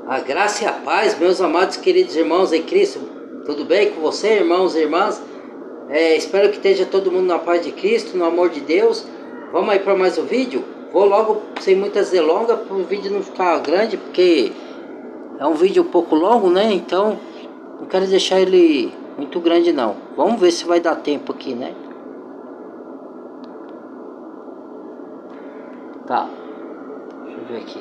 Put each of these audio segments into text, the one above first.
A graça e a paz, meus amados queridos irmãos em Cristo. Tudo bem com você, irmãos e irmãs? Espero que esteja todo mundo na paz de Cristo, no amor de Deus. Vamos aí para mais um vídeo. Vou logo, sem muitas delongas, para o vídeo não ficar grande, porque é um vídeo um pouco longo, né? Então, não quero deixar ele muito grande não. Vamos ver se vai dar tempo aqui, né? Tá. Deixa eu ver aqui.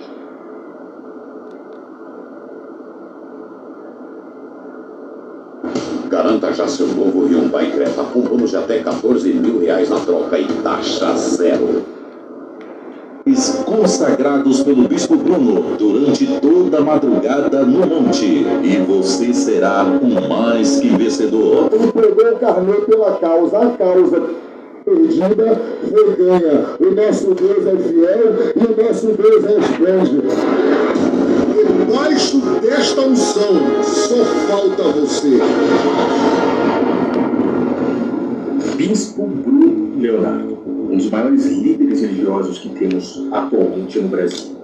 Garanta já seu novo Hyundai Creta com bônus de até R$14.000 na troca e taxa zero. Consagrados pelo Bispo Bruno durante toda a madrugada no monte, e você será um mais que vencedor. Ele pegou o carnê pela causa, a causa perdida foi ganha. O nosso Deus é fiel e o nosso Deus responde. Debaixo desta unção, só falta você. Bispo Bruno Leonardo, um dos maiores líderes religiosos que temos atualmente no Brasil.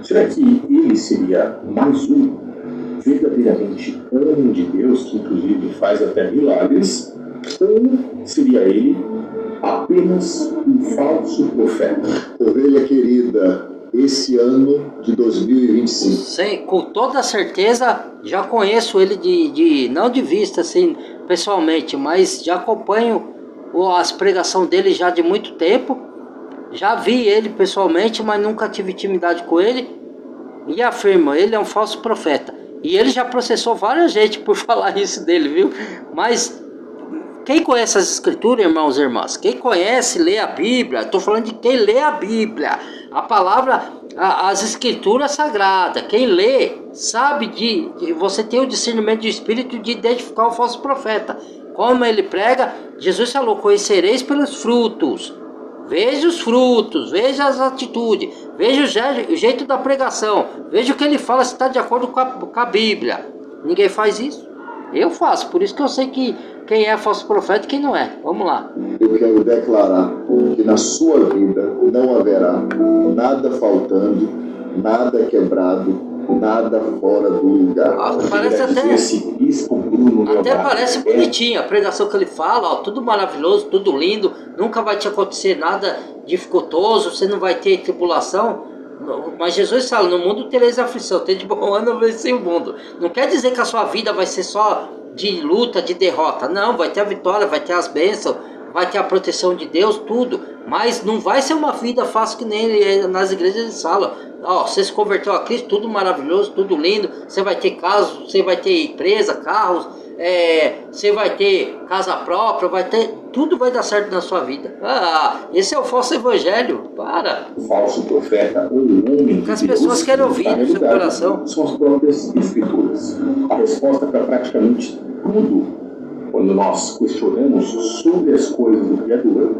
Será que ele seria mais um verdadeiramente homem de Deus, que inclusive faz até milagres, ou seria ele apenas um falso profeta? Ovelha querida, esse ano de 2025. Sim, com toda certeza já conheço ele não de vista assim pessoalmente, mas já acompanho as pregações dele já de muito tempo. Já vi ele pessoalmente, mas nunca tive intimidade com ele. E afirmo, ele é um falso profeta. E ele já processou várias gente por falar isso dele, viu? Mas quem conhece as escrituras, irmãos e irmãs, quem conhece, lê a Bíblia, estou falando de quem lê a Bíblia, a palavra, as escrituras sagradas, quem lê, sabe você tem o discernimento de espírito de identificar o falso profeta. Como ele prega, Jesus falou, conhecereis pelos frutos. Veja os frutos, veja as atitudes, veja o jeito da pregação, veja o que ele fala, se está de acordo com a Bíblia. Ninguém faz isso? Eu faço, por isso que eu sei quem é falso profeta e quem não é. Vamos lá. Eu quero declarar que na sua vida não haverá nada faltando, nada quebrado, nada fora do lugar. Parece até parece bonitinho a pregação que ele fala, tudo maravilhoso, tudo lindo, nunca vai te acontecer nada dificultoso, você não vai ter tribulação. Mas Jesus fala, no mundo tereis aflição, tem de bom ano vencer o mundo. Não quer dizer que a sua vida vai ser só de luta, de derrota. Não, vai ter a vitória, vai ter as bênçãos, vai ter a proteção de Deus, tudo. Mas não vai ser uma vida fácil que nem nas igrejas eles falam. Você se converteu a Cristo, tudo maravilhoso, tudo lindo. Você vai ter casa, você vai ter empresa, carros, você vai ter casa própria, tudo vai dar certo na sua vida. Esse é o falso evangelho. Para. O falso profeta ou o homem que as pessoas querem ouvir no seu coração são as próprias escrituras. A resposta para praticamente tudo, quando nós questionamos sobre as coisas do Criador,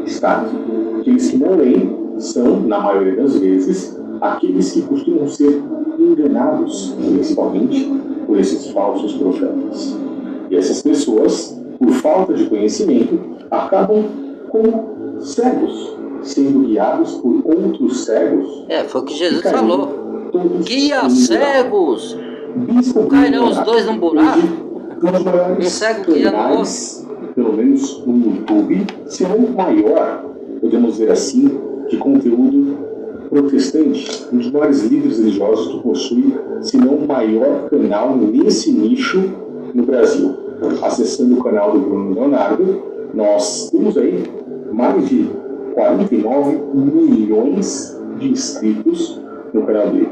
está aqui. Aqueles que não leem são, na maioria das vezes, aqueles que costumam ser enganados, principalmente por esses falsos profetas. E essas pessoas, por falta de conhecimento, acabam como cegos, sendo guiados por outros cegos. Foi o que Jesus falou. Guia cegos. Cairão os dois num buraco. Um cego guia no outro. Pelo menos no YouTube, se não o maior, podemos dizer assim, de conteúdo protestante, um dos maiores líderes religiosos que possui, se não o maior canal nesse nicho no Brasil. Acessando o canal do Bruno Leonardo, nós temos aí mais de 49 milhões de inscritos no canal dele.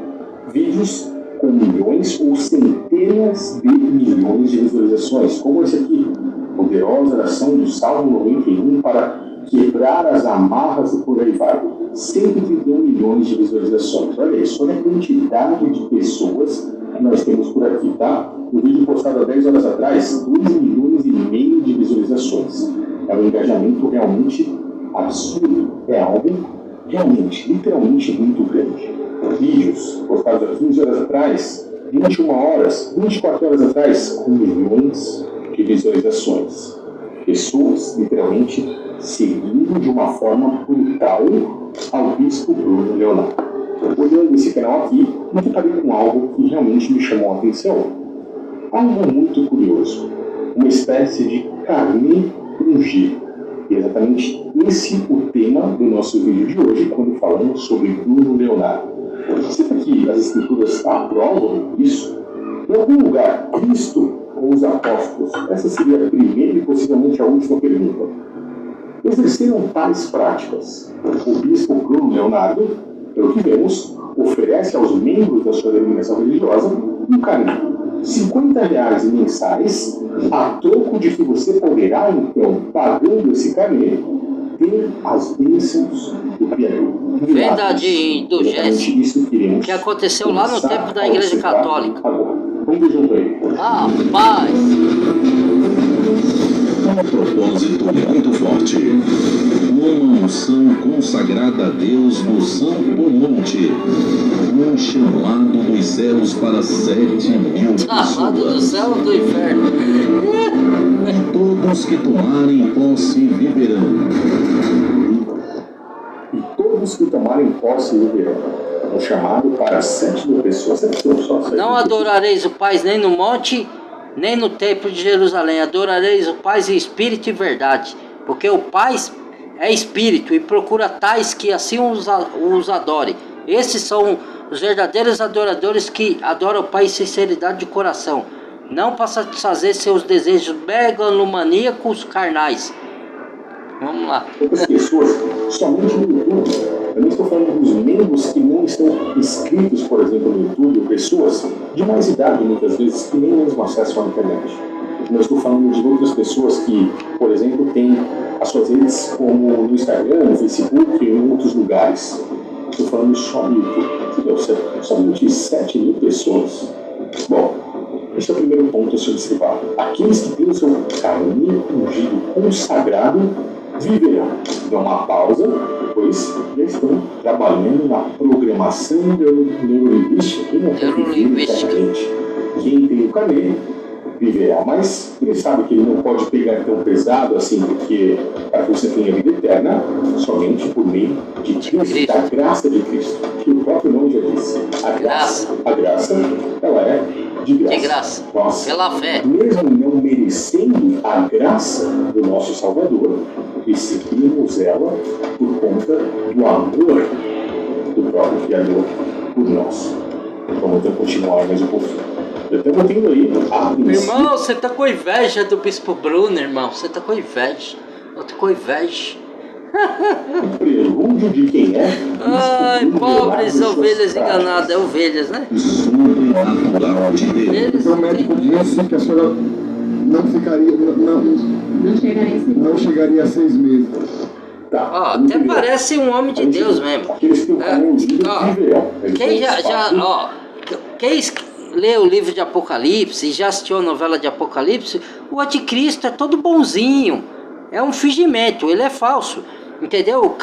Vídeos com milhões ou centenas de milhões de visualizações, como esse aqui, poderosa oração do Salmo 91 para quebrar as amarras e por aí vai. 131 milhões de visualizações. Olha isso, olha a quantidade de pessoas que nós temos por aqui, tá? No vídeo postado há 10 horas atrás, 2,5 milhões de visualizações. É um engajamento realmente absurdo. É algo realmente, literalmente muito grande. Vídeos postados há 15 horas atrás, 21 horas, 24 horas atrás, com milhões de visualizações. Pessoas, literalmente, seguindo de uma forma brutal ao Bispo Bruno Leonardo. Olhando esse canal aqui, me deparei com algo que realmente me chamou a atenção. Algo muito curioso. Uma espécie de carnê ungido. E é exatamente esse o tema do nosso vídeo de hoje, quando falamos sobre Bruno Leonardo. Será que as Escrituras aprovam isso? Em algum lugar, Cristo ou os apóstolos? Essa seria a primeira e possivelmente a última pergunta. Exerceram tais práticas. O bispo Bruno Leonardo, pelo que vemos, oferece aos membros da sua denominação religiosa um carnê. R$50 mensais, a troco de que você poderá, então, pagando esse carnê, ter as bênçãos do Criador. Verdade indulgência que aconteceu lá no tempo da Igreja Católica. Agora, vamos ver junto aí. Ah, paz! Um propósito muito forte. Uma unção consagrada a Deus no Santo Monte. Um chamado dos céus para 7.000 Chamado do pessoas. céu ou do inferno? E todos que tomarem posse viverão. E todos que tomarem posse viverão. Um chamado para 7.000 pessoas. Não adorareis o Pai nem no monte, nem no templo de Jerusalém. Adorareis o Pai em espírito e verdade. Porque o Pai é espírito e procura tais que assim os adore. Esses são os verdadeiros adoradores que adoram o Pai em sinceridade de coração. Não para satisfazer seus desejos megalomaníacos carnais. Vamos lá. Outras pessoas, somente no YouTube. Eu não estou falando dos membros que não estão inscritos, por exemplo, no YouTube, ou pessoas de mais idade, muitas vezes, que nem mesmo acessam a internet. Não estou falando de outras pessoas que, por exemplo, têm as suas redes como no Instagram, no Facebook e em outros lugares. Estou falando só no YouTube. Somente 7.000 pessoas. Bom, esse é o primeiro ponto a se observar. Aqueles que têm o seu caminho ungido consagrado viverão. Dão uma pausa, depois já estão trabalhando na programação neurolinguística. Quem não quer viver eternamente? Quem tem o caminho viverá, mas ele sabe que ele não pode pegar tão pesado assim, porque para que você tenha vida eterna, somente por meio de Cristo, da graça de Cristo, que o próprio nome já disse. A graça, ela é de graça. De graça. Nós, pela fé. mesmo não merecendo a graça do nosso Salvador, recebemos ela por conta do amor do próprio Criador por nós. Vamos então continuar mais um pouquinho. Eu estou mantendo aí a princípio. Irmão, você tá com inveja do Bispo Bruno, irmão. Você tá com inveja. Eu tô com inveja. Prelúdio de quem é? Ai, pobres ovelhas enganadas. É ovelhas, né? Sobrenatural de Deus. Eles Então o médico disse que a senhora não chegaria a 6 meses. Tá. Ó, até parece um homem de Deus mesmo. Aqueles que o caminho ungido viverão. Quem quem lê o livro de Apocalipse e já assistiu a novela de Apocalipse, o anticristo é todo bonzinho. É um fingimento, ele é falso. Entendeu?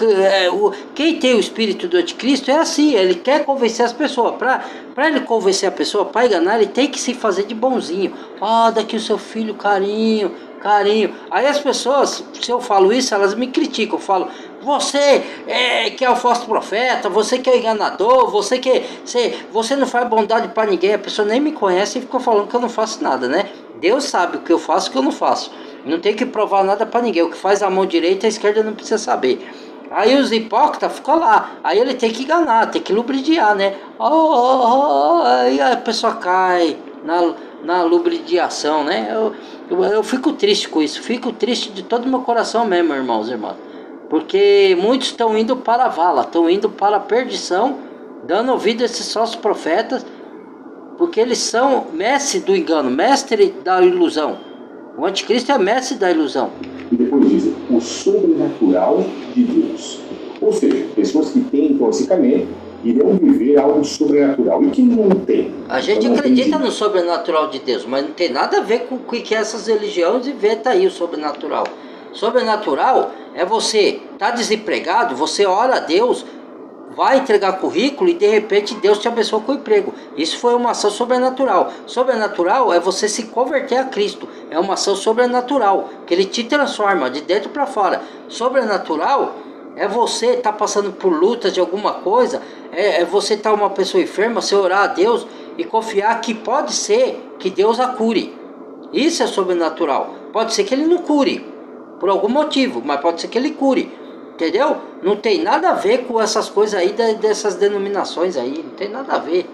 Quem tem o espírito do anticristo é assim, ele quer convencer as pessoas. Para ele convencer a pessoa, para enganar, ele tem que se fazer de bonzinho. Daqui o seu filho, carinho. Aí as pessoas, se eu falo isso, elas me criticam. Eu falo, você que é o falso profeta, você que é o enganador, você não faz bondade para ninguém. A pessoa nem me conhece e ficou falando que eu não faço nada, né? Deus sabe o que eu faço e o que eu não faço. Não tem que provar nada para ninguém. O que faz a mão direita, a esquerda não precisa saber. Aí os hipócritas ficam lá. Aí ele tem que enganar, tem que lubridiar, né? Aí a pessoa cai na lubridiação, né? Eu fico triste com isso. Fico triste de todo o meu coração mesmo, irmãos e irmãs. Porque muitos estão indo para a vala, estão indo para a perdição, dando ouvido a esses falsos profetas, porque eles são mestre do engano, mestre da ilusão. O anticristo é mestre da ilusão. E depois dizem, o sobrenatural de Deus. Ou seja, pessoas que têm então esse caminho irão viver algo sobrenatural. E quem não tem? A gente acredita no sobrenatural de Deus, mas não tem nada a ver com o que essas religiões inventam aí o sobrenatural. Sobrenatural é você tá desempregado, você ora a Deus, vai entregar currículo e de repente Deus te abençoa com o emprego. Isso foi uma ação sobrenatural. Sobrenatural é você se converter a Cristo. É uma ação sobrenatural, que Ele te transforma de dentro para fora. Sobrenatural É você tá passando por lutas de alguma coisa, é você tá uma pessoa enferma, você orar a Deus e confiar que pode ser que Deus a cure. Isso é sobrenatural. Pode ser que ele não cure, por algum motivo, mas pode ser que ele cure. Entendeu? Não tem nada a ver com essas coisas aí, dessas denominações aí. Não tem nada a ver.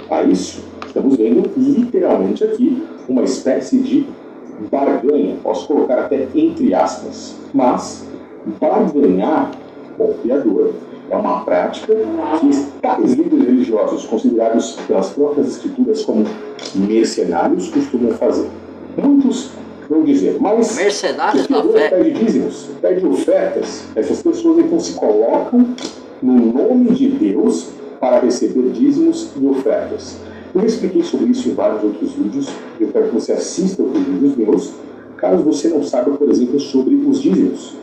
A isso, estamos vendo literalmente aqui uma espécie de barganha. Posso colocar até entre aspas. Mas barganhar com o Criador é uma prática que tais líderes religiosos, considerados pelas próprias escrituras como mercenários, costumam fazer. Muitos vão dizer, mas mercenários o Criador da fé. pede dízimos, pede ofertas. Essas pessoas então se colocam no nome de Deus para receber dízimos e ofertas. Eu expliquei sobre isso em vários outros vídeos. Eu quero que você assista os vídeos meus, caso você não saiba, por exemplo, sobre os dízimos.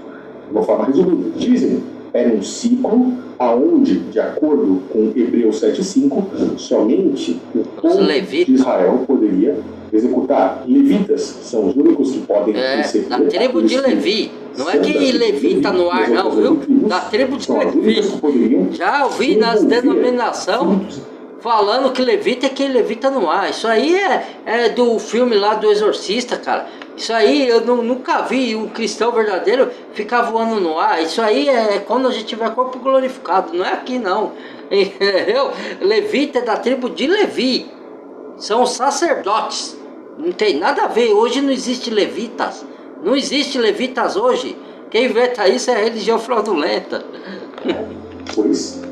De uma forma resumida, dízimo era um ciclo aonde, de acordo com Hebreus 7:5, somente o povo de Israel poderia executar. Levitas são os únicos que podem receber. Da tribo de Levi. Não é que Levi tá no ar não, viu? Da tribo de Levi. Já ouvi nas denominações falando que levita é quem levita no ar. Isso aí é do filme lá do Exorcista, cara. Isso aí eu nunca vi um cristão verdadeiro ficar voando no ar. Isso aí é quando a gente tiver corpo glorificado. Não é aqui não. Entendeu? Levita é da tribo de Levi. São sacerdotes. Não tem nada a ver. Hoje não existe levitas. Não existe levitas hoje. Quem inventa isso é a religião fraudulenta. Pois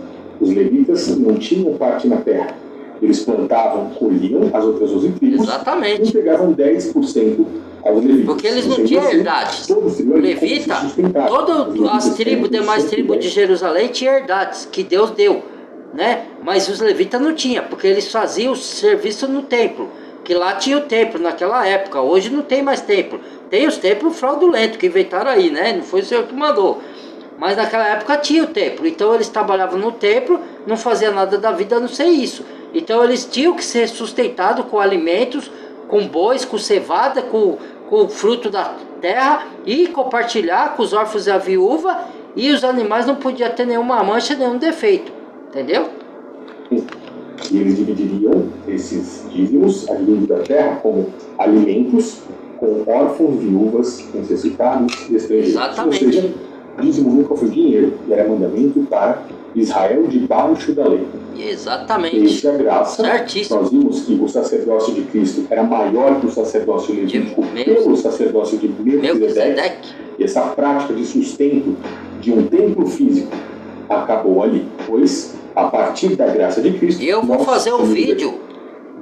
os levitas não tinham parte na terra. Eles plantavam, colhiam as outras 12 tribos. Exatamente. E entregavam 10% aos levitas. Porque eles não tinham herdades. Levita, todas as tribos, demais tribos de Jerusalém tinham herdades que Deus deu, né? Mas os levitas não tinham, porque eles faziam o serviço no templo. Que lá tinha o templo naquela época. Hoje não tem mais templo. Tem os templos fraudulentos que inventaram aí, né? Não foi o Senhor que mandou. Mas naquela época tinha o templo. Então eles trabalhavam no templo, não faziam nada da vida a não ser isso. Então eles tinham que ser sustentados com alimentos, com bois, com cevada, com o fruto da terra e compartilhar com os órfãos e a viúva. E os animais não podiam ter nenhuma mancha, nenhum defeito. Entendeu? E eles dividiriam esses dízimos advindos da terra como alimentos com órfãos, viúvas, necessitados e estrangeiros. Exatamente. Ou seja, dízimo nunca foi dinheiro, era mandamento para Israel debaixo da lei. Exatamente. Isso é a graça. Certíssimo. Nós vimos que o sacerdócio de Cristo era maior que o sacerdócio levítico pelo sacerdócio de Melquisedeque. E essa prática de sustento de um templo físico acabou ali, pois a partir da graça de Cristo... Eu vou fazer um vídeo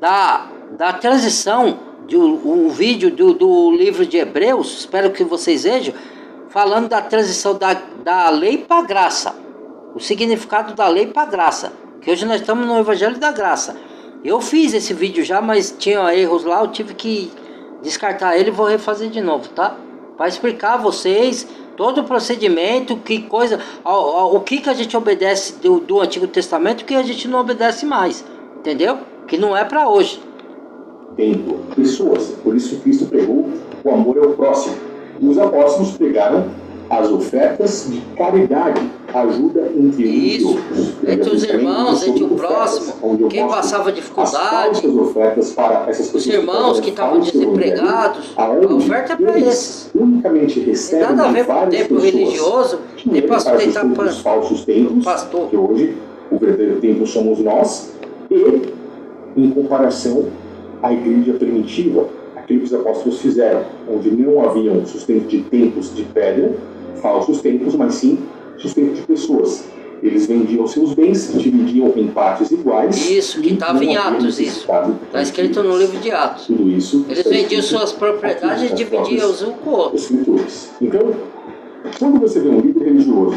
da transição, um vídeo do livro de Hebreus, espero que vocês vejam, falando da transição da lei para a graça. O significado da lei para a graça. Que hoje nós estamos no Evangelho da Graça. Eu fiz esse vídeo já, mas tinha erros lá, eu tive que descartar ele e vou refazer de novo, tá? Para explicar a vocês todo o procedimento, que coisa, o que a gente obedece do Antigo Testamento e o que a gente não obedece mais. Entendeu? Que não é para hoje. Templo, pessoas. Por isso Cristo pregou o amor ao próximo. E os apóstolos pregaram as ofertas de caridade, ajuda entre isso, entre os irmãos, entre o próximo, quem passava dificuldade, ofertas para essas pessoas, os irmãos que estavam desempregados, a oferta é para esses. Unicamente recebem nada a ver com o templo religioso, nem para sustentar os falsos templos, pastor. Que hoje o verdadeiro templo somos nós, e em comparação à igreja primitiva, aquilo que os apóstolos fizeram, onde não haviam sustento de templos de pedra, falsos templos, mas sim sustento de pessoas. Eles vendiam seus bens, dividiam em partes iguais. Isso, que estava em Atos, isso. Está escrito no livro de Atos. Tudo isso. Eles vendiam suas propriedades e dividiam um com o outro. Escritores. Então, quando você vê um líder religioso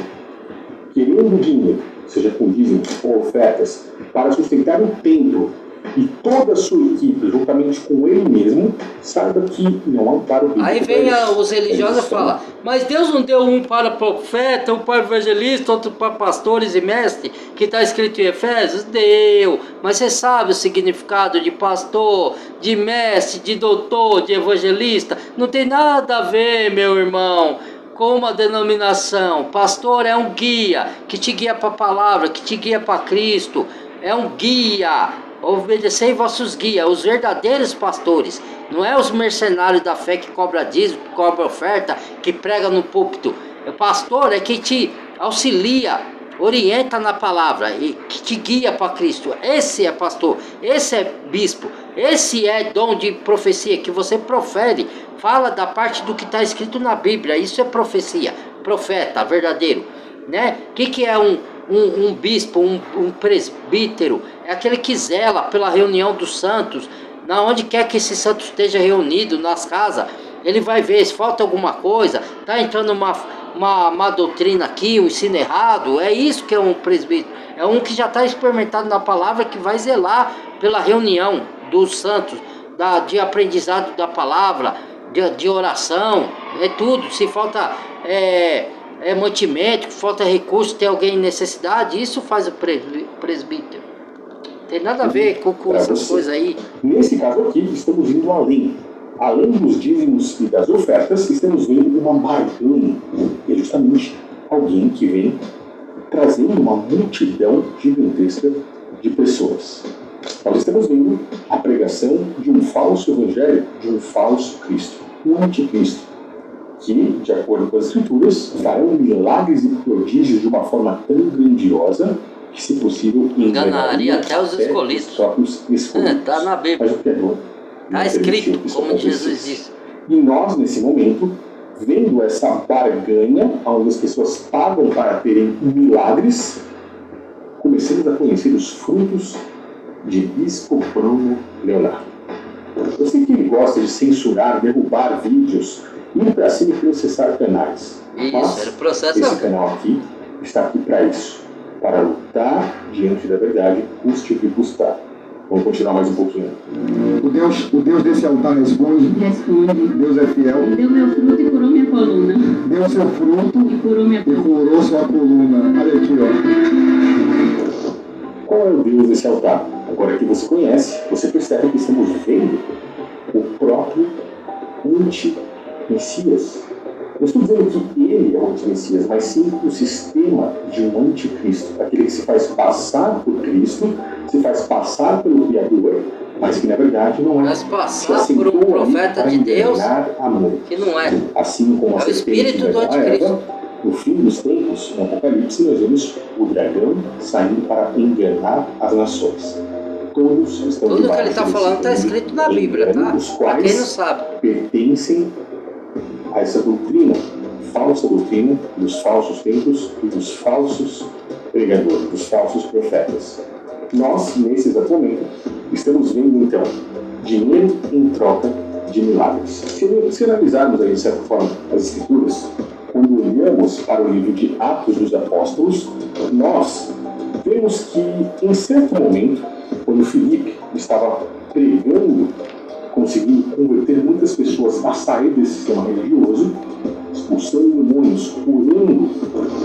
querendo dinheiro, seja com dízimo ou ofertas, para sustentar um templo e toda a sua equipe, juntamente com ele mesmo, saiba que não há um para o bíblico. Aí vem os religiosos e falam, mas Deus não deu um para profeta, um para evangelista, outro para pastores e mestres, que está escrito em Efésios? Deu, mas você sabe o significado de pastor, de mestre, de doutor, de evangelista? Não tem nada a ver, meu irmão, com uma denominação. Pastor é um guia que te guia para a palavra, que te guia para Cristo. É um guia. Obedecei vossos guias, os verdadeiros pastores. Não é os mercenários da fé que cobra dízimo, que cobra oferta, que prega no púlpito. O pastor é que te auxilia, orienta na palavra e que te guia para Cristo. Esse é pastor, esse é bispo, esse é dom de profecia que você profere, fala da parte do que está escrito na Bíblia. Isso é profecia, profeta verdadeiro, né? O que é um bispo, um presbítero? É aquele que zela pela reunião dos santos, na onde quer que esse santo esteja reunido, nas casas. Ele vai ver se falta alguma coisa, está entrando uma doutrina aqui, um ensino errado. É isso que é um presbítero. É um que já está experimentado na palavra, que vai zelar pela reunião dos santos, de aprendizado da palavra, de oração, é tudo. Se falta mantimento, falta recurso, tem alguém em necessidade, isso faz o presbítero. Tem nada a ver com essas coisas aí. Nesse caso aqui, estamos indo além. Além dos dízimos e das ofertas, estamos vendo uma barganha. E é justamente alguém que vem trazendo uma multidão gigantesca de pessoas. Nós estamos vendo a pregação de um falso evangelho, de um falso Cristo, um anticristo, que, de acordo com as Escrituras, farão milagres e prodígios de uma forma tão grandiosa que, se possível, enganaria até os escolhidos. Os próprios escolhidos. Está na Bíblia. Mas o Criador está escrito, como Jesus disse. E nós, nesse momento, vendo essa barganha, onde as pessoas pagam para terem milagres, começamos a conhecer os frutos de Bispo Bruno Leonardo. Eu sei que ele gosta de censurar, derrubar vídeos, ir para cima e processar canais. Isso, era o processo. Esse canal aqui está aqui para isso, para lutar diante da verdade, custe o que custar. Vamos continuar mais um pouquinho. O Deus desse altar responde. Deus é fiel. Deu meu fruto e curou minha coluna. Deu seu fruto E curou minha coluna. e curou sua coluna. Olha aqui, ó. Qual é o Deus desse altar? Agora que você conhece, você percebe que estamos vendo o próprio anti-Messias. Não estou dizendo que ele é o anti-Messias, mas sim o sistema de um anticristo. Aquele que se faz passar por Cristo, se faz passar pelo Criador, mas que na verdade não é. Mas passar por um profeta de Deus, que não é. Assim como a o espírito do anticristo. No fim dos tempos, no Apocalipse, nós vemos o dragão saindo para enganar as nações. Todos estão Tudo que ele está falando está escrito na Bíblia, tá? Para quem não sabe. Pertencem a essa doutrina, falsa doutrina dos falsos templos e dos falsos pregadores, dos falsos profetas. Nós, nesse exato momento, estamos vendo então dinheiro em troca de milagres. Se analisarmos aí, de certa forma, as Escrituras, quando olhamos para o livro de Atos dos Apóstolos, nós vemos que, em certo momento, quando Filipe estava pregando, conseguindo converter muitas pessoas a sair desse sistema religioso, expulsando demônios, curando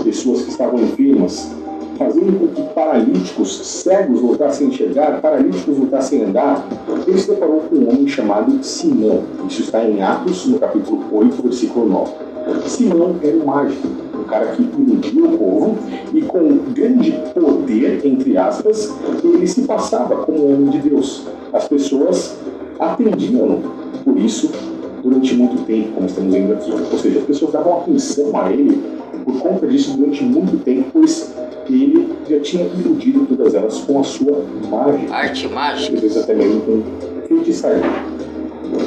pessoas que estavam enfermas, fazendo com que paralíticos, cegos voltassem a enxergar, paralíticos voltassem a andar, ele se deparou com um homem chamado Simão. Isso está em Atos, no capítulo 8, versículo 9. Simão era um mágico, um cara que iludia o povo e com grande poder, entre aspas, ele se passava como homem de Deus. As pessoas atendiam por isso durante muito tempo, como estamos vendo aqui. Ou seja, as pessoas davam atenção a ele por conta disso durante muito tempo, pois ele já tinha iludido todas elas com a sua mágica. Arte mágica. Às vezes até mesmo com feitiçaria.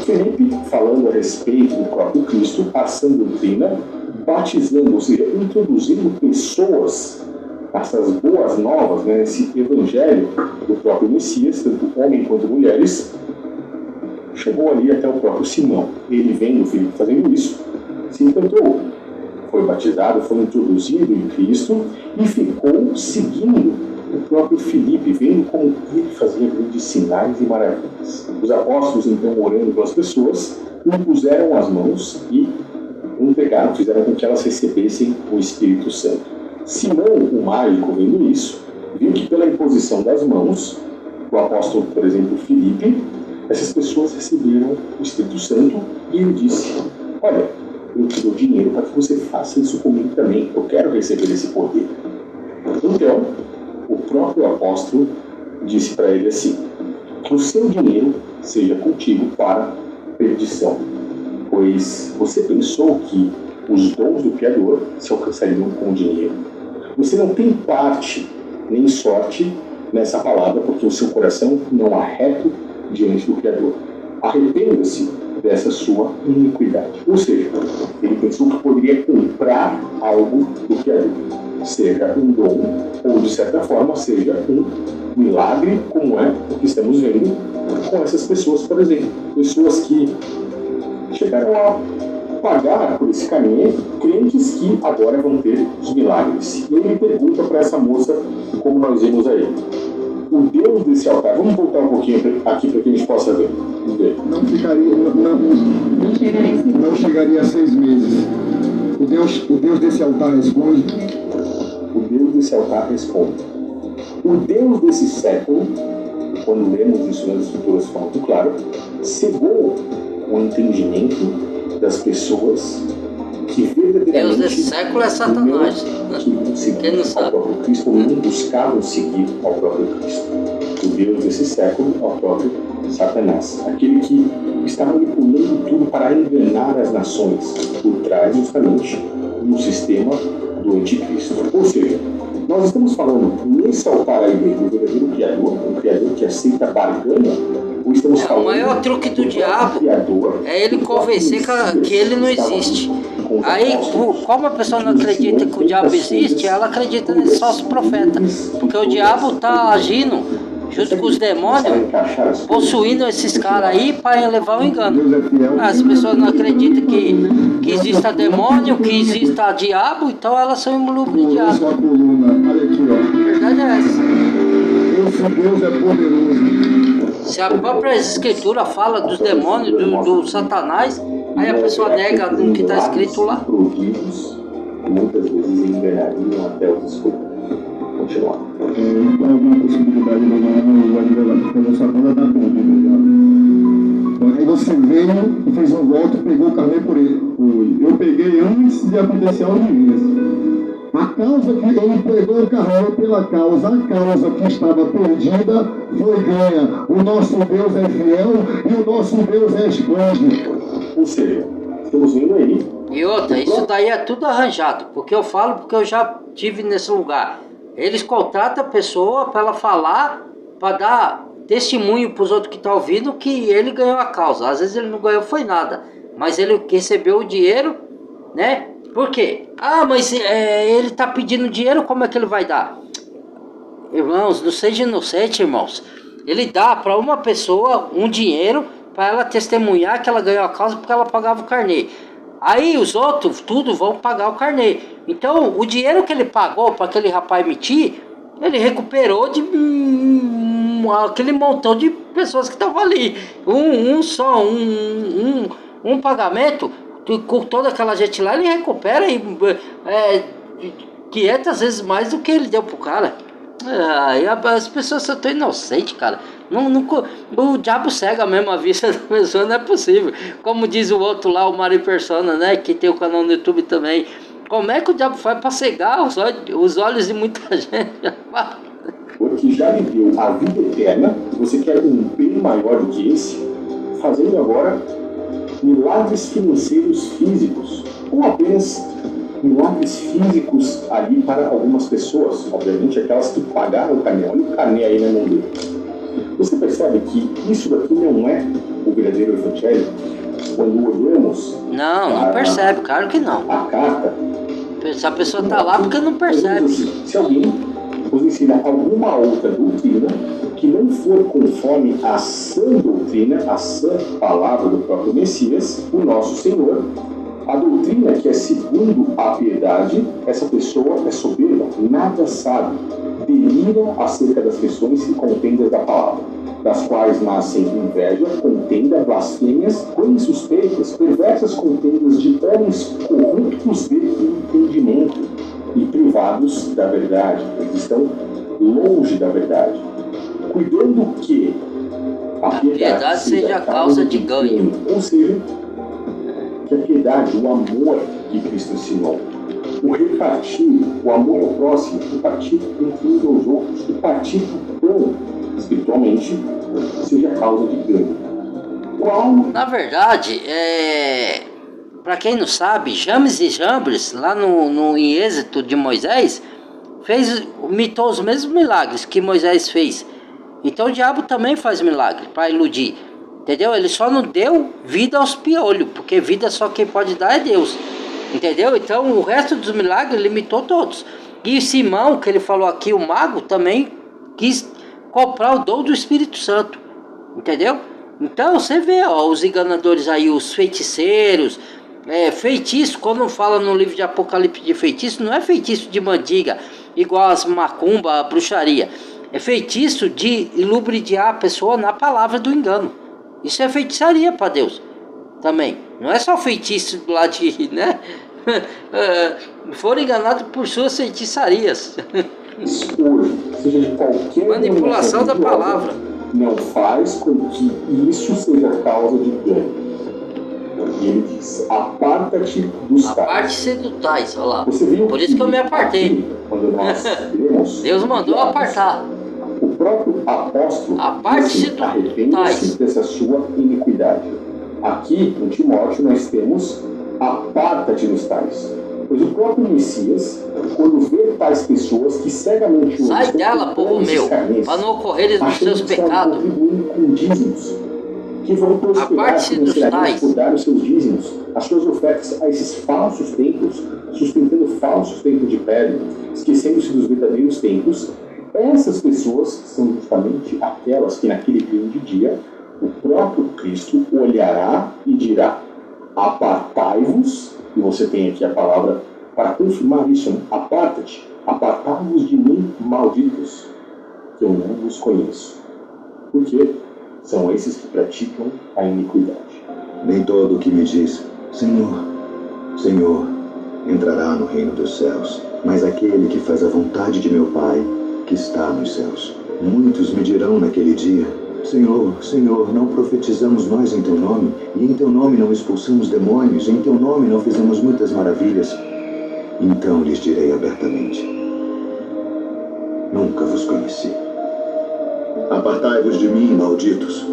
Felipe, falando a respeito do próprio Cristo, a sã doutrina, batizando, ou seja, introduzindo pessoas, essas boas novas, né, esse evangelho do próprio Messias, tanto homem quanto mulheres, chegou ali até o próprio Simão. Ele, vendo o Felipe fazendo isso, se encantou. Foi batizado, foi introduzido em Cristo e ficou seguindo o próprio Filipe, vendo como ele fazia grandes sinais e maravilhas. Os apóstolos, então, orando pelas pessoas, impuseram as mãos e entregaram, fizeram com que elas recebessem o Espírito Santo. Simão, o mágico, vendo isso, viu que pela imposição das mãos, o apóstolo, por exemplo, Filipe, essas pessoas receberam o Espírito Santo e ele disse: olha, eu te dou dinheiro para que você faça isso comigo também. Eu quero receber esse poder. Então, o próprio apóstolo disse para ele assim: que o seu dinheiro seja contigo para perdição, pois você pensou que os dons do Criador se alcançariam com o dinheiro. Você não tem parte nem sorte nessa palavra, porque o seu coração não há reto diante do Criador. Arrependa-se dessa sua iniquidade. Ou seja, ele pensou que poderia comprar algo do Criador, seja um dom, ou de certa forma, seja um milagre, como é o que estamos vendo com essas pessoas, por exemplo. Pessoas que chegaram a pagar por esse caminho, crentes que agora vão ter os milagres. E ele pergunta para essa moça, como nós vimos aí: o Deus desse altar, vamos voltar um pouquinho aqui para que a gente possa ver. Não chegaria a 6 meses. O Deus desse altar responde. O Deus desse altar responde. O Deus desse século, quando lemos isso nas escrituras, fica muito claro, cegou o entendimento das pessoas que verdadeiramente Deus desse século é Satanás. Quem não sabe? Ao próprio Cristo, não buscavam seguir ao próprio Cristo. O Deus desse século é o próprio Satanás, aquele que está manipulando tudo para enganar as nações por trás justamente do sistema do anticristo. Ou seja, nós estamos falando nesse altar aí do verdadeiro Criador, um Criador que aceita barganha, ou estamos falando... O maior truque do diabo é ele convencer que ele não existe. Aí, como a pessoa não acredita que o diabo existe, ela acredita nesse falso profeta. Porque o diabo está agindo junto com os demônios, possuindo esses caras aí para levar o engano. As pessoas não acreditam que exista demônio, que exista diabo, então elas são imlumes de diabo. A verdade é essa. Deus é poderoso. Se a própria escritura fala dos demônios, do Satanás, aí a pessoa nega no que está escrito lá. Muitas vezes enganariam até os escolhidos. Continuar. Alguma possibilidade de o advogado fazer essa conta da conta. Aí você veio, fez um voto e pegou o carnê por ele. Eu peguei antes de acontecer a audiência. A causa que ele pegou o carnê pela causa, a causa que estava perdida foi ganha. O nosso Deus é fiel e o nosso Deus responde. Ou seja, estamos vendo aí. E outra, isso daí é tudo arranjado, porque eu falo porque eu já estive nesse lugar. Eles contratam a pessoa para ela falar, para dar testemunho para os outros que estão ouvindo que ele ganhou a causa. Às vezes ele não ganhou foi nada, mas ele recebeu o dinheiro, né? Por quê? Ah, mas ele está pedindo dinheiro, como é que ele vai dar? Irmãos, não seja inocente, irmãos. Ele dá para uma pessoa um dinheiro para ela testemunhar que ela ganhou a causa porque ela pagava o carnê. Aí os outros tudo vão pagar o carnê. Então o dinheiro que ele pagou para aquele rapaz emitir, ele recuperou de aquele montão de pessoas que estavam ali. Um pagamento com toda aquela gente lá, ele recupera 500 vezes mais do que ele deu pro cara. As pessoas são tão inocentes, cara. O diabo cega mesmo a vista da pessoa, não é possível. Como diz o outro lá, o Mari Persona, né? Que tem o canal no YouTube também. Como é que o diabo faz para cegar os olhos de muita gente? Porque já lhe deu a vida eterna, você quer um bem maior do que esse, fazendo agora milagres financeiros físicos, ou apenas milagres físicos ali para algumas pessoas, obviamente aquelas que pagaram o carnê. Olha o carnê aí na mão dele. Você percebe que isso daqui não é o verdadeiro evangelho? Quando olhamos... Não percebe, claro que não. A carta... Se a pessoa está lá porque não percebe. Se alguém nos ensinar alguma outra doutrina que não for conforme a sã doutrina, a sã palavra do próprio Messias, o nosso Senhor, a doutrina que é segundo a piedade, essa pessoa é soberba, nada sabe, delira acerca das questões e contendas da palavra, das quais nascem inveja, contenda, blasfêmias, coisas suspeitas, perversas contendas de homens corruptos de entendimento e privados da verdade. Eles estão longe da verdade, cuidando que a piedade seja a causa de ganho. Ou seja, que a piedade, o amor que Cristo ensinou, o repartir, o amor ao próximo, o partir entre uns aos outros, o partir do pão, espiritualmente, seja causa de ganho. Qual? Na verdade, para quem não sabe, James e Jambres, lá em Êxodo de Moisés, imitou os mesmos milagres que Moisés fez. Então o diabo também faz milagre para iludir, entendeu? Ele só não deu vida aos piolhos, porque vida só quem pode dar é Deus, entendeu? Então o resto dos milagres ele imitou todos. E Simão, que ele falou aqui, o mago, também quis comprar o dom do Espírito Santo, entendeu? Então você vê, ó, os enganadores aí, os feiticeiros, feitiço, quando fala no livro de Apocalipse de feitiço, não é feitiço de mandiga, igual as macumba, a bruxaria. É feitiço de lubridiar a pessoa na palavra do engano. Isso é feitiçaria para Deus também. Não é só feitiço do lado de, né? Foram enganados por suas feitiçarias. Seja de qualquer manipulação da palavra. Não faz com que isso seja causa de ganho. E ele diz: aparta-te dos tais. Aparte-se dos tais, olha lá. Por isso que eu me apartei. Aqui, quando nós lemos, Deus mandou apartar. O próprio apóstolo aparte-se dos arrependa-se dessa sua iniquidade. Aqui, em Timóteo, nós temos: aparta-te dos tais. Pois o próprio Messias, quando vê tais pessoas que cegamente sai dela, povo meu, para não ocorreres nos seus pecados, contribuindo com dízimos, que vão prosperar financeiramente por dar os seus dízimos, as suas ofertas a esses falsos templos, sustentando falsos templos de pedra, esquecendo-se dos verdadeiros templos. Essas pessoas são justamente aquelas que naquele grande dia o próprio Cristo olhará e dirá: apartai-vos. E você tem aqui a palavra para confirmar isso, né? Aparta-te, apartai-vos de mim, malditos, que eu não vos conheço. Porque são esses que praticam a iniquidade. Nem todo o que me diz, Senhor, Senhor, entrará no reino dos céus, mas aquele que faz a vontade de meu Pai, que está nos céus. Muitos me dirão naquele dia: Senhor, Senhor, não profetizamos nós em Teu nome, e em Teu nome não expulsamos demônios, e em Teu nome não fizemos muitas maravilhas? Então lhes direi abertamente: nunca vos conheci. Apartai-vos de mim, malditos,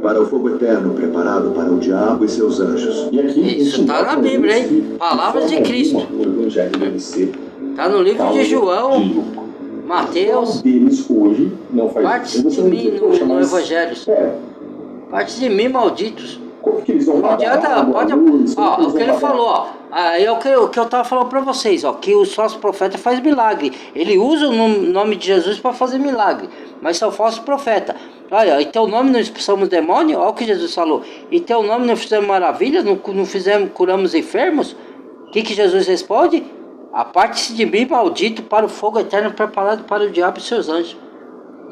para o fogo eterno preparado para o diabo e seus anjos. E aqui, isso está na Bíblia, hein? Palavras de Cristo. Está no livro de João, Mateus. Deles hoje não faz parte de mim no Evangelho. Parte de mim, malditos. Como que eles vão não adianta, pode. Ó, o que ele falou, ó. É o que eu estava falando para vocês, ó, que o falso profeta faz milagre. Ele usa o nome de Jesus para fazer milagre, mas são falso profeta. Olha, em teu nome não expulsamos demônio, olha o que Jesus falou. Em teu nome não fizemos maravilha, não fizemos, curamos enfermos. O que Jesus responde? Aparte-se de mim, maldito, para o fogo eterno preparado para o diabo e seus anjos.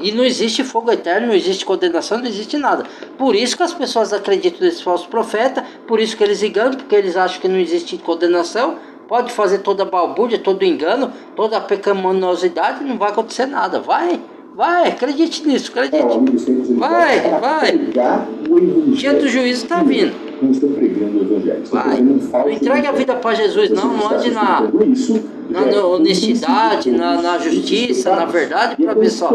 E não existe fogo eterno, não existe condenação, não existe nada. Por isso que as pessoas acreditam nesse falso profeta, por isso que eles enganam, porque eles acham que não existe condenação. Pode fazer toda a balbúrdia, todo engano, toda a pecaminosidade, não vai acontecer nada. Vai, acredite nisso, acredite. Vai. O dia do juízo está vindo. Não estou pregando o evangelho. Vai, não entregue a vida para Jesus, não ande na honestidade, na justiça, na verdade, para ver só.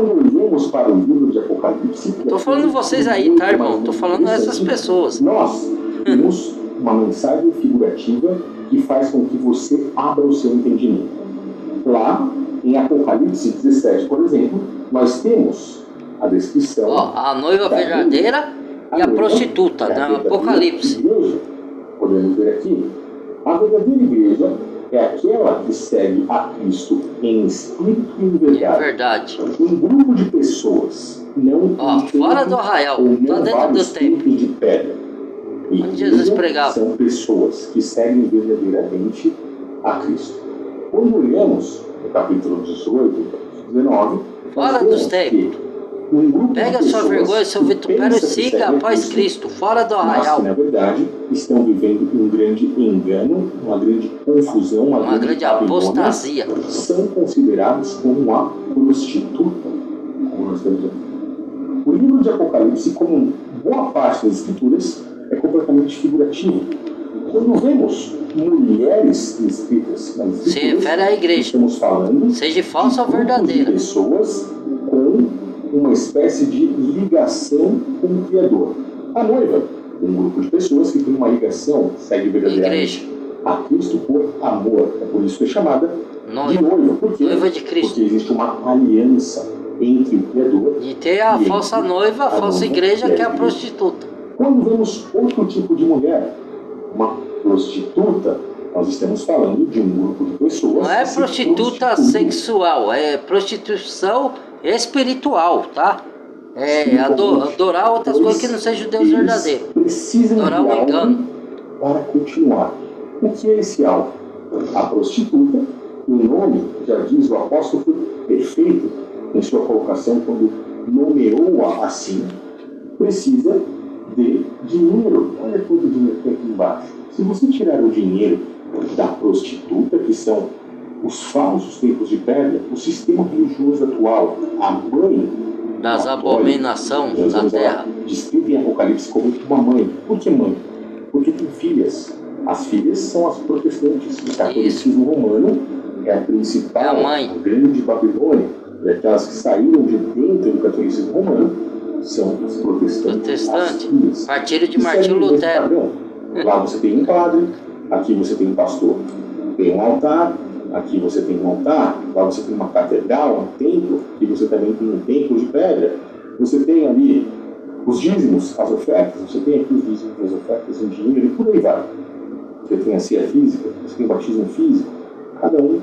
Estou falando vocês aí, tá, irmão? Estou falando essas pessoas. Nós temos uma mensagem figurativa que faz com que você abra o seu entendimento. Lá, em Apocalipse 17, por exemplo, nós temos a descrição... Ó, a noiva verdadeira e a prostituta, né? Apocalipse. Igreja, podemos ver aqui, a verdadeira igreja é aquela que segue a Cristo em espírito e em verdade. É verdade. Um grupo de pessoas, não fora do arraial, está dentro do templo de pedra. E onde Jesus pregava. São pessoas que seguem verdadeiramente a Cristo. Quando olhamos no capítulo 18, 19, fora dos templos. Pega sua vergonha, seu vitupério e siga após Cristo, fora do arraial. Mas, na verdade, estão vivendo um grande engano, uma grande confusão, uma grande apostasia. São considerados como uma prostituta, como nós temos aqui. O livro de Apocalipse, como boa parte das escrituras, é completamente figurativo. Quando vemos mulheres inscritas nas Se refere à igreja. estamos falando Seja falsa ou de grupos verdadeira. de pessoas com uma espécie de ligação com o Criador. A noiva, um grupo de pessoas que tem uma ligação, segue verdadeiramente a Cristo por amor. É por isso que é chamada de noiva. Por quê? Noiva de Cristo. Porque existe uma aliança entre o Criador E tem a e falsa entre noiva, a falsa noiva, igreja, que é a igreja. prostituta. Quando vemos outro tipo de mulher, uma prostituta, nós estamos falando de um grupo de pessoas. Não é que se prostituta prostituem. sexual, é prostituição espiritual, tá? É Sim, adorar outras coisas que não sejam o Deus eles verdadeiro. Precisam Adorar de o algo engano. para continuar. O que é esse algo? A prostituta, o nome já diz, o apóstolo foi perfeito em sua colocação quando nomeou-a assim, precisa de dinheiro. Olha quanto dinheiro tem aqui embaixo. Se você tirar o dinheiro da prostituta, que são os falsos templos de pedra, o sistema religioso atual, a mãe Das abominações da terra. Descrita em Apocalipse como uma mãe. Por que mãe? Porque tem filhas. As filhas são as protestantes. O catolicismo romano é a principal, É a mãe. a grande Babilônia. E aquelas que saíram de dentro do catolicismo romano são as protestantes. Protestante. As filhas. Partido de Que Martinho seguem o mesmo Lutero. padrão. Lá você tem um padre, aqui você tem um pastor. Tem um altar, aqui você tem um altar, lá você tem uma catedral, um templo, e você também tem um templo de pedra. Você tem ali os dízimos, as ofertas, você tem aqui os dízimos, as ofertas em dinheiro, e por aí vai. Você tem a ceia física, você tem o batismo físico, cada um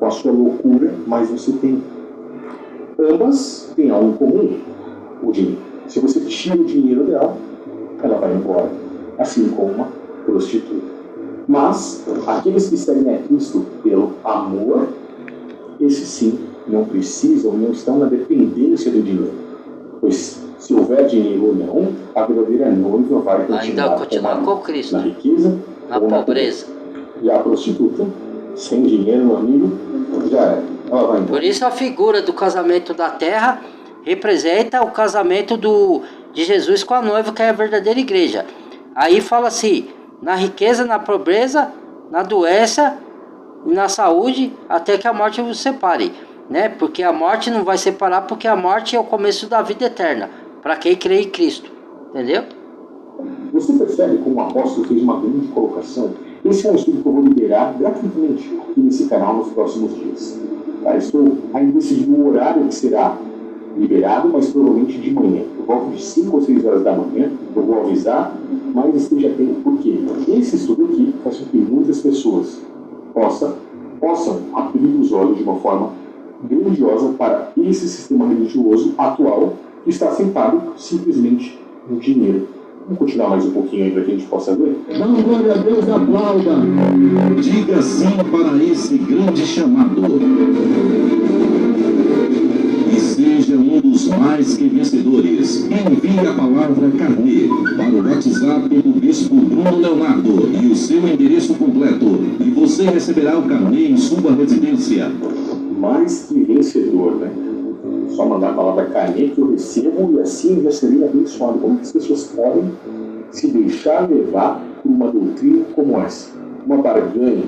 com a sua loucura, mas você tem. Ambas têm algo em comum, o dinheiro. Se você tira o dinheiro dela, ela vai embora, assim como uma prostituta. Mas aqueles que seguem a Cristo pelo amor, esses sim não precisam, não estão na dependência do dinheiro. Pois se houver dinheiro ou não, a verdadeira noiva vai Continuar com Cristo. na riqueza Na ou pobreza. E a prostituta, sem dinheiro, meu amigo, já é. Ela vai embora. Por isso a figura do casamento da terra representa o casamento de Jesus com a noiva, que é a verdadeira igreja. Aí fala assim, na riqueza, na pobreza, na doença e na saúde, até que a morte vos separe, né? Porque a morte não vai separar, porque a morte é o começo da vida eterna, para quem crê em Cristo, entendeu? Você percebe como o apóstolo fez uma grande colocação? Esse é um estudo que eu vou liberar gratuitamente aqui nesse canal nos próximos dias. Tá? Estou ainda decidindo o horário que será liberado, mas provavelmente de manhã. Por volta de 5 ou 6 horas da manhã, eu vou avisar, mas esteja atento, porque esse estudo aqui faz com que muitas pessoas possam abrir os olhos de uma forma grandiosa para esse sistema religioso atual que está sentado simplesmente no dinheiro. Vamos continuar mais um pouquinho aí para que a gente possa ver? Dá glória a Deus, aplauda. Diga sim para esse grande chamado. E seja um dos mais que vencedores. Envie a palavra carnê para o WhatsApp do Bispo Bruno Leonardo e o seu endereço completo. E você receberá o carnê em sua residência. Mais que vencedor, né? Só mandar a palavra carnê que eu recebo e assim já serei abençoado. Como que as pessoas podem se deixar levar por uma doutrina como essa? Uma barganha.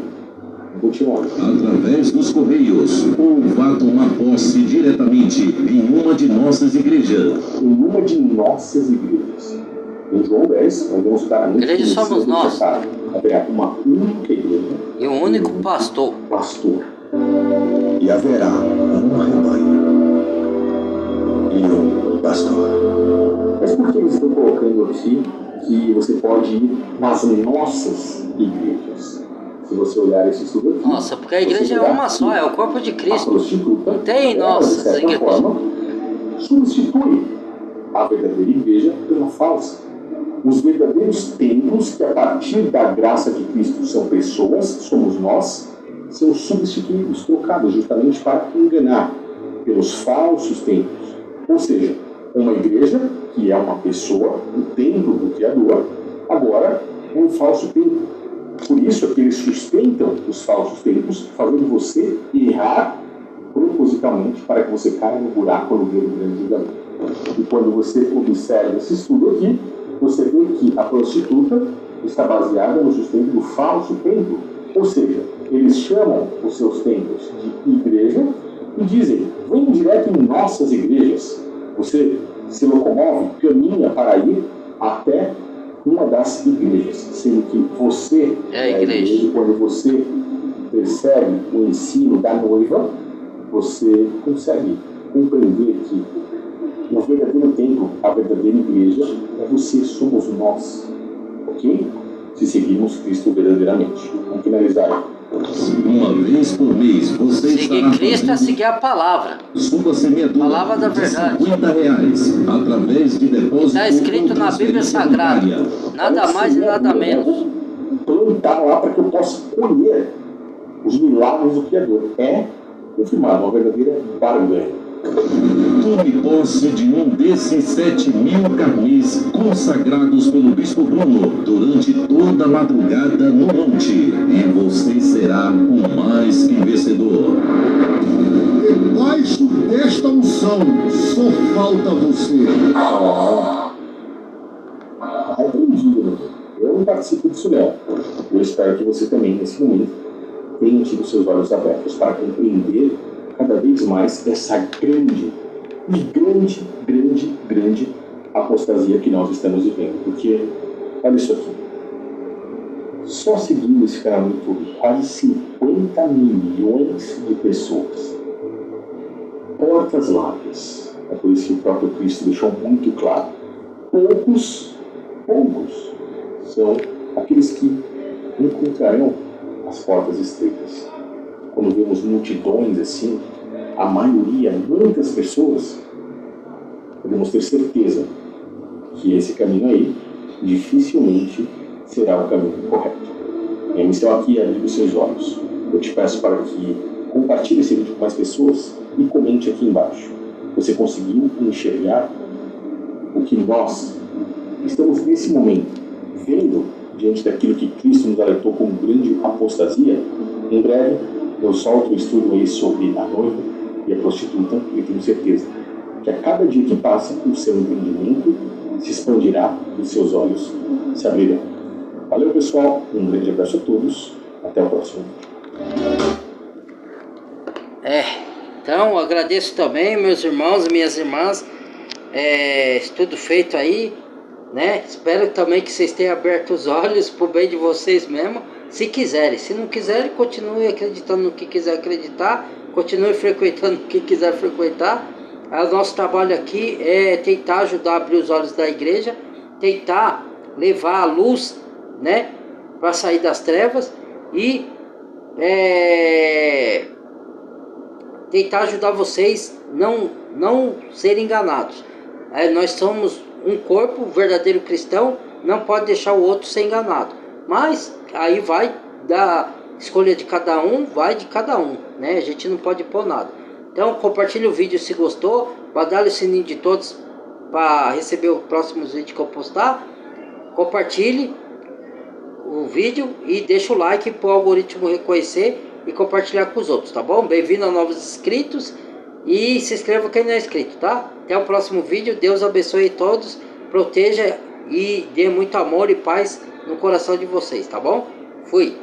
Continuando. Através dos Correios, ou vá tomar posse diretamente em uma de nossas igrejas. Em uma de nossas igrejas. Em João 10, nós vamos estar muito Igreja somos nós. Haverá uma única igreja. E um único pastor. Pastor. E haverá um rebanho e um pastor. Mas por que eles estão colocando aqui que você pode ir nas nossas igrejas? Se você olhar esse estudo aqui... Nossa, porque a igreja é uma só, é o corpo de A Cristo. prostituta, Não tem ela, nossas de certa igrejas. forma, substitui a verdadeira igreja pela falsa. Os verdadeiros templos, que a partir da graça de Cristo são pessoas, somos nós, são substituídos, trocados justamente para enganar pelos falsos templos. Ou seja, uma igreja, que é uma pessoa, o templo do Criador, agora é um falso templo. Por isso é que eles sustentam os falsos templos, fazendo você errar propositalmente para que você caia no buraco no dia do grande julgamento. E quando você observa esse estudo aqui, você vê que a prostituta está baseada no sustento do falso templo. Ou seja, eles chamam os seus templos de igreja e dizem, vem direto em nossas igrejas. Você se locomove, caminha para ir até uma das igrejas, sendo que você é a igreja. Quando você percebe o ensino da noiva, você consegue compreender que o verdadeiro templo, a verdadeira igreja, é você, somos nós, ok? Se seguirmos Cristo verdadeiramente. Vamos finalizar. Uma vez por mês, você seguir Cristo é seguir a palavra. Sua semeadura Palavra da verdade. de R$50 através de depósito. Está escrito na Bíblia Sagrada. Nada mais e nada menos. Plantar lá para que eu possa colher os milagres do Criador. É confirmado, uma verdadeira barganha. Tome posse de um desses 7.000 carnês consagrados pelo Bispo Bruno durante toda a madrugada no monte, e você será o mais que vencedor. Debaixo desta unção, só falta você. Repreendido, eu não participo disso não. Eu espero que você também, nesse momento, tenha tido seus olhos abertos para compreender cada vez mais essa grande apostasia que nós estamos vivendo. Porque, olha isso aqui, só seguindo esse canal no YouTube, quase 50 milhões de pessoas, portas largas. É por isso que o próprio Cristo deixou muito claro, poucos são aqueles que encontrarão as portas estreitas. Quando vemos multidões assim, a maioria, muitas pessoas, podemos ter certeza que esse caminho aí dificilmente será o caminho correto. Minha missão aqui é abrir os seus olhos. Eu te peço para que compartilhe esse vídeo com mais pessoas e comente aqui embaixo. Você conseguiu enxergar o que nós estamos nesse momento vendo diante daquilo que Cristo nos alertou como grande apostasia? Em breve eu solto um estudo aí sobre a noiva e a prostituta, e eu tenho certeza que a cada dia que passa o seu entendimento se expandirá e os seus olhos se abrirão. Valeu, pessoal, um grande abraço a todos, até o próximo vídeo. Então agradeço também meus irmãos e minhas irmãs, estudo feito aí, né? Espero também que vocês tenham aberto os olhos pro bem de vocês mesmo, se quiserem. Se não quiserem, continue acreditando no que quiser acreditar, continue frequentando o que quiser frequentar. O nosso trabalho aqui é tentar ajudar a abrir os olhos da igreja, tentar levar a luz, né, para sair das trevas e tentar ajudar vocês não serem enganados. Nós somos um corpo, um verdadeiro cristão não pode deixar o outro ser enganado. Mas aí vai da escolha de cada um, vai de cada um, né? A gente não pode pôr nada. Então compartilhe o vídeo se gostou, badale o sininho de todos para receber os próximos vídeos que eu postar. Compartilhe o vídeo e deixa o like para o algoritmo reconhecer e compartilhar com os outros, tá bom? Bem-vindo a novos inscritos e se inscreva quem não é inscrito, tá? Até o próximo vídeo, Deus abençoe todos, proteja e dê muito amor e paz no coração de vocês, tá bom? Fui!